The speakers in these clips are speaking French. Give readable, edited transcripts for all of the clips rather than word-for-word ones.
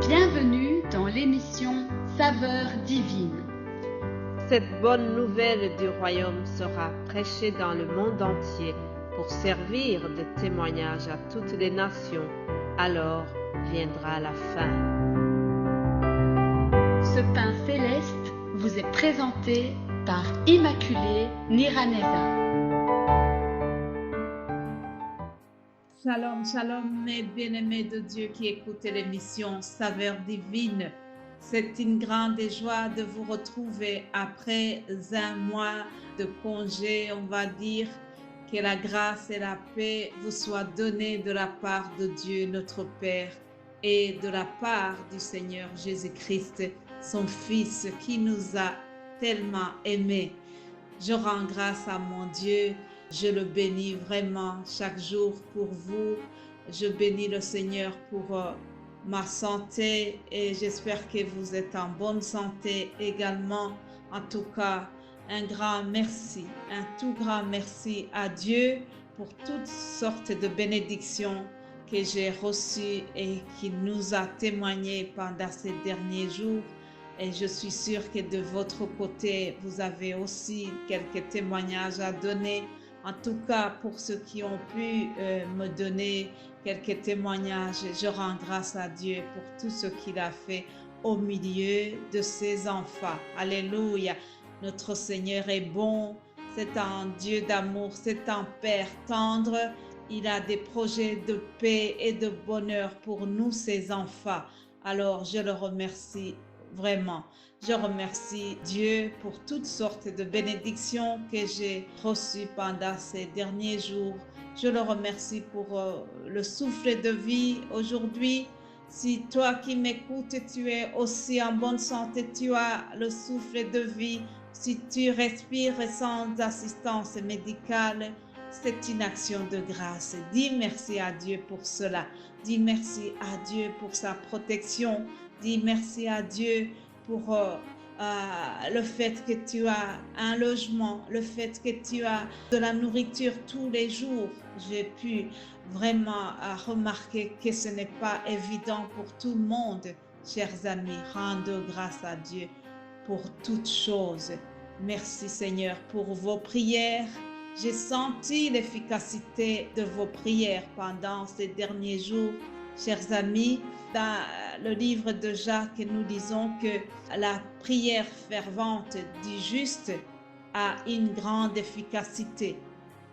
Bienvenue dans l'émission Saveurs divines. Cette bonne nouvelle du royaume sera prêchée dans le monde entier pour servir de témoignage à toutes les nations. Alors viendra la fin. Ce pain céleste vous est présenté par Immaculée Niraneza. Shalom, shalom, mes bien-aimés de Dieu qui écoutez l'émission Saveurs divines. C'est une grande joie de vous retrouver après un mois de congé, on va dire. Que la grâce et la paix vous soient données de la part de Dieu notre Père et de la part du Seigneur Jésus-Christ, son Fils qui nous a tellement aimés. Je rends grâce à mon Dieu, je le bénis vraiment chaque jour pour vous. Je bénis le Seigneur pour ma santé et j'espère que vous êtes en bonne santé également. En tout cas, un grand merci, un tout grand merci à Dieu pour toutes sortes de bénédictions que j'ai reçues et qu'il nous a témoignées pendant ces derniers jours. Et je suis sûre que de votre côté, vous avez aussi quelques témoignages à donner. En tout cas, pour ceux qui ont pu me donner quelques témoignages, je rends grâce à Dieu pour tout ce qu'il a fait au milieu de ses enfants. Alléluia! Notre Seigneur est bon, c'est un Dieu d'amour, c'est un Père tendre. Il a des projets de paix et de bonheur pour nous, ses enfants. Alors, je le remercie vraiment. Je remercie Dieu pour toutes sortes de bénédictions que j'ai reçues pendant ces derniers jours. Je le remercie pour le souffle de vie aujourd'hui. Si toi qui m'écoutes, tu es aussi en bonne santé, tu as le souffle de vie, si tu respires sans assistance médicale, c'est une action de grâce. Dis merci à Dieu pour cela. Dis merci à Dieu pour sa protection. Dis merci à Dieu pour le fait que tu as un logement, le fait que tu as de la nourriture tous les jours. J'ai pu vraiment remarquer que ce n'est pas évident pour tout le monde. Chers amis, rendez grâce à Dieu pour toutes choses. Merci Seigneur pour vos prières. J'ai senti l'efficacité de vos prières pendant ces derniers jours. Chers amis, dans le livre de Jacques, nous disons que la prière fervente du juste a une grande efficacité.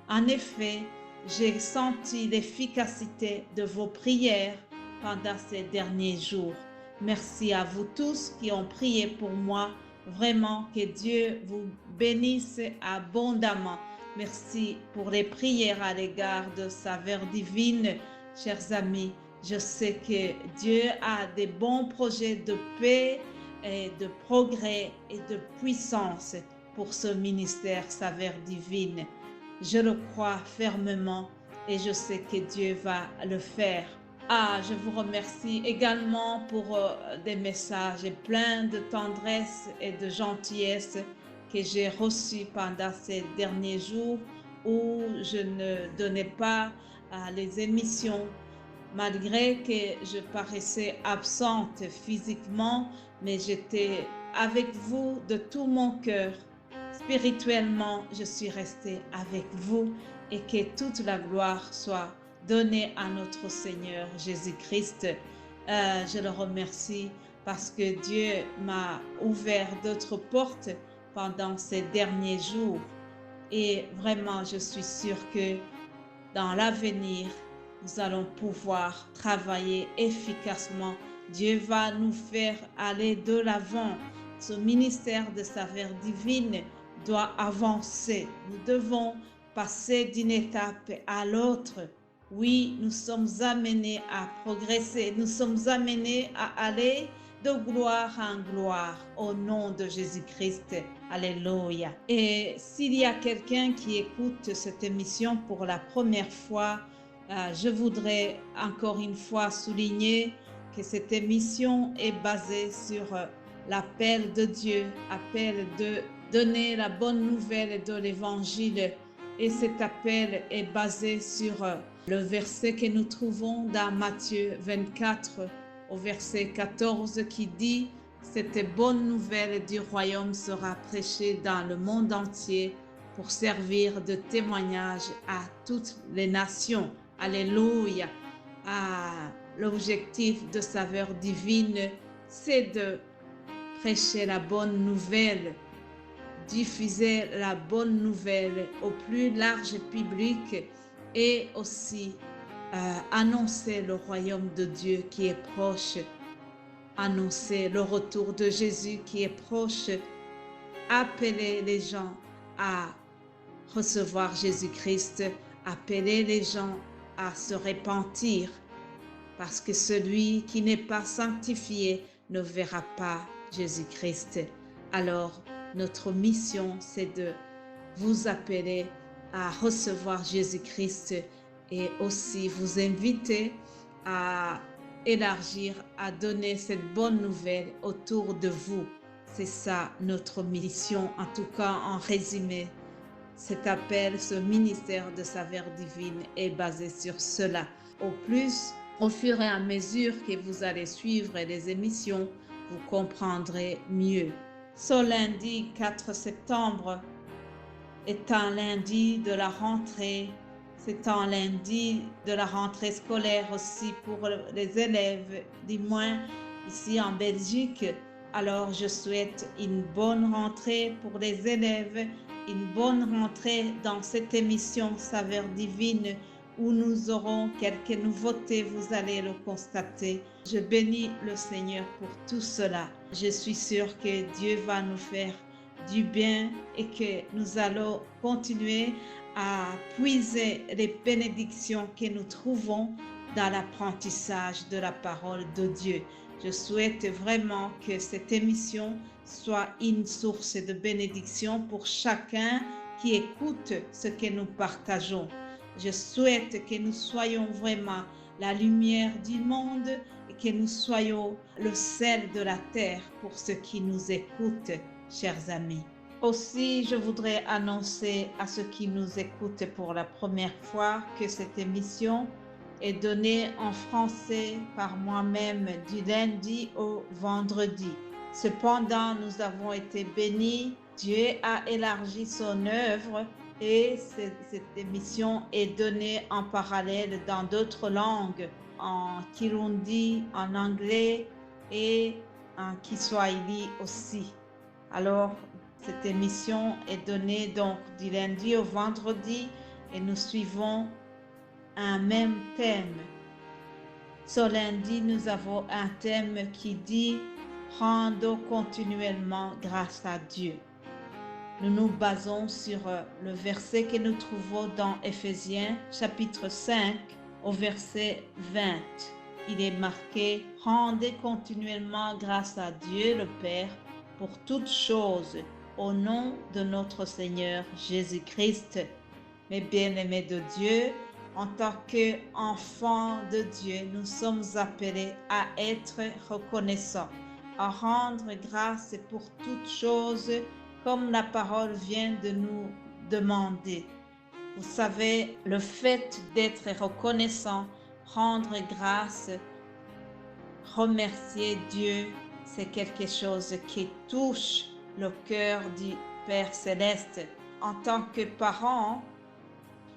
En effet, j'ai senti l'efficacité de vos prières pendant ces derniers jours. Merci à vous tous qui ont prié pour moi. Vraiment, que Dieu vous bénisse abondamment. Merci pour les prières à l'égard de Saveurs divines, chers amis. Je sais que Dieu a des bons projets de paix et de progrès et de puissance pour ce ministère Saveurs divines. Je le crois fermement et je sais que Dieu va le faire. Je vous remercie également pour des messages pleins de tendresse et de gentillesse que j'ai reçus pendant ces derniers jours où je ne donnais pas les émissions malgré que je paraissais absente physiquement, mais j'étais avec vous de tout mon cœur. Spirituellement, je suis restée avec vous et que toute la gloire soit donnée à notre Seigneur Jésus-Christ. Je le remercie parce que Dieu m'a ouvert d'autres portes pendant ces derniers jours. Et vraiment, je suis sûre que dans l'avenir, nous allons pouvoir travailler efficacement. Dieu va nous faire aller de l'avant. Ce ministère de Saveurs divines doit avancer. Nous devons passer d'une étape à l'autre. Oui, nous sommes amenés à progresser. Nous sommes amenés à aller de gloire en gloire au nom de Jésus-Christ. Alléluia. Et s'il y a quelqu'un qui écoute cette émission pour la première fois, je voudrais encore une fois souligner que cette émission est basée sur l'appel de Dieu, appel de donner la bonne nouvelle de l'Évangile. Et cet appel est basé sur le verset que nous trouvons dans Matthieu 24, au verset 14 qui dit « Cette bonne nouvelle du royaume sera prêchée dans le monde entier pour servir de témoignage à toutes les nations. » Alléluia. L'objectif de Saveurs Divines, c'est de prêcher la bonne nouvelle, diffuser la bonne nouvelle au plus large public et aussi annoncer le royaume de Dieu qui est proche, annoncer le retour de Jésus qui est proche, appeler les gens à recevoir Jésus-Christ, appeler les gens à se repentir, parce que celui qui n'est pas sanctifié ne verra pas Jésus-Christ. Alors, notre mission, c'est de vous appeler à recevoir Jésus-Christ et aussi vous inviter à élargir, à donner cette bonne nouvelle autour de vous. C'est ça notre mission, en tout cas en résumé. Cet appel, ce ministère de Saveurs Divines est basé sur cela. Au fur et à mesure que vous allez suivre les émissions, vous comprendrez mieux. Ce lundi 4 septembre est un lundi de la rentrée. C'est un lundi de la rentrée scolaire aussi pour les élèves, du moins ici en Belgique. Alors je souhaite une bonne rentrée pour les élèves, une bonne rentrée dans cette émission Saveurs Divines où nous aurons quelques nouveautés, vous allez le constater. Je bénis le Seigneur pour tout cela. Je suis sûre que Dieu va nous faire du bien et que nous allons continuer à puiser les bénédictions que nous trouvons dans l'apprentissage de la parole de Dieu. Je souhaite vraiment que cette émission soit une source de bénédiction pour chacun qui écoute ce que nous partageons. Je souhaite que nous soyons vraiment la lumière du monde et que nous soyons le sel de la terre pour ceux qui nous écoutent, chers amis. Aussi, je voudrais annoncer à ceux qui nous écoutent pour la première fois que cette émission est donnée en français par moi-même du lundi au vendredi. Cependant, nous avons été bénis. Dieu a élargi son œuvre et cette émission est donnée en parallèle dans d'autres langues, en Kirundi, en anglais et en Kiswahili aussi. Alors, cette émission est donnée donc du lundi au vendredi et nous suivons un même thème. Ce lundi, nous avons un thème qui dit « Rendons continuellement grâce à Dieu ». Nous nous basons sur le verset que nous trouvons dans Éphésiens chapitre 5 au verset 20. Il est marqué « Rendez continuellement grâce à Dieu le Père pour toutes choses au nom de notre Seigneur Jésus-Christ. » Mes bien-aimés de Dieu, en tant qu'enfants de Dieu, nous sommes appelés à être reconnaissants, à rendre grâce pour toutes choses comme la parole vient de nous demander. Vous savez, le fait d'être reconnaissant, rendre grâce, remercier Dieu, c'est quelque chose qui touche le cœur du Père Céleste. En tant que parents,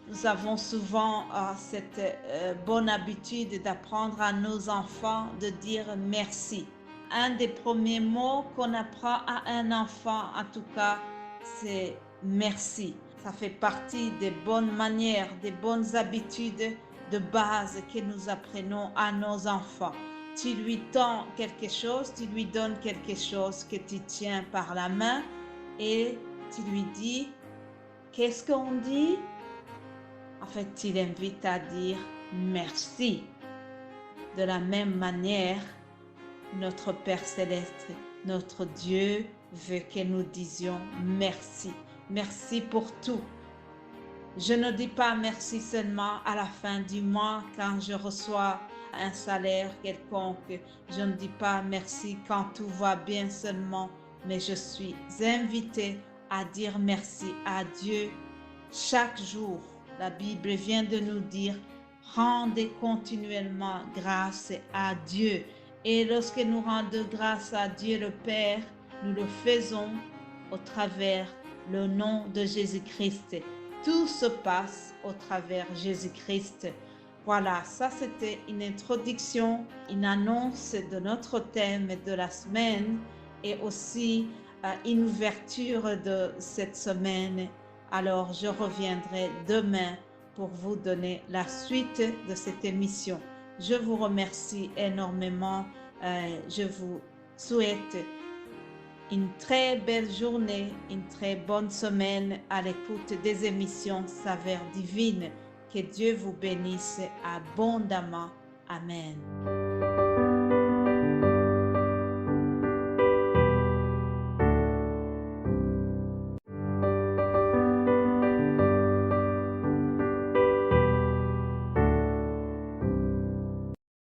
nous avons souvent cette bonne habitude d'apprendre à nos enfants de dire merci. Un des premiers mots qu'on apprend à un enfant, en tout cas, c'est merci. Ça fait partie des bonnes manières, des bonnes habitudes de base que nous apprenons à nos enfants. Tu lui tends quelque chose, tu lui donnes quelque chose que tu tiens par la main et tu lui dis, qu'est-ce qu'on dit? En fait, tu l'invites à dire merci. De la même manière, notre Père Céleste, notre Dieu veut que nous disions merci. Merci pour tout. Je ne dis pas merci seulement à la fin du mois quand je reçois un salaire quelconque. Je ne dis pas merci quand tout va bien seulement, mais je suis invitée à dire merci à Dieu chaque jour. La Bible vient de nous dire, rendez continuellement grâce à Dieu. Et lorsque nous rendons grâce à Dieu le Père, nous le faisons au travers le nom de Jésus-Christ. Tout se passe au travers Jésus-Christ. Voilà, ça c'était une introduction, une annonce de notre thème de la semaine et aussi une ouverture de cette semaine. Alors, je reviendrai demain pour vous donner la suite de cette émission. Je vous remercie énormément. Je vous souhaite une très belle journée, une très bonne semaine à l'écoute des émissions Saveurs divines. Que Dieu vous bénisse abondamment. Amen.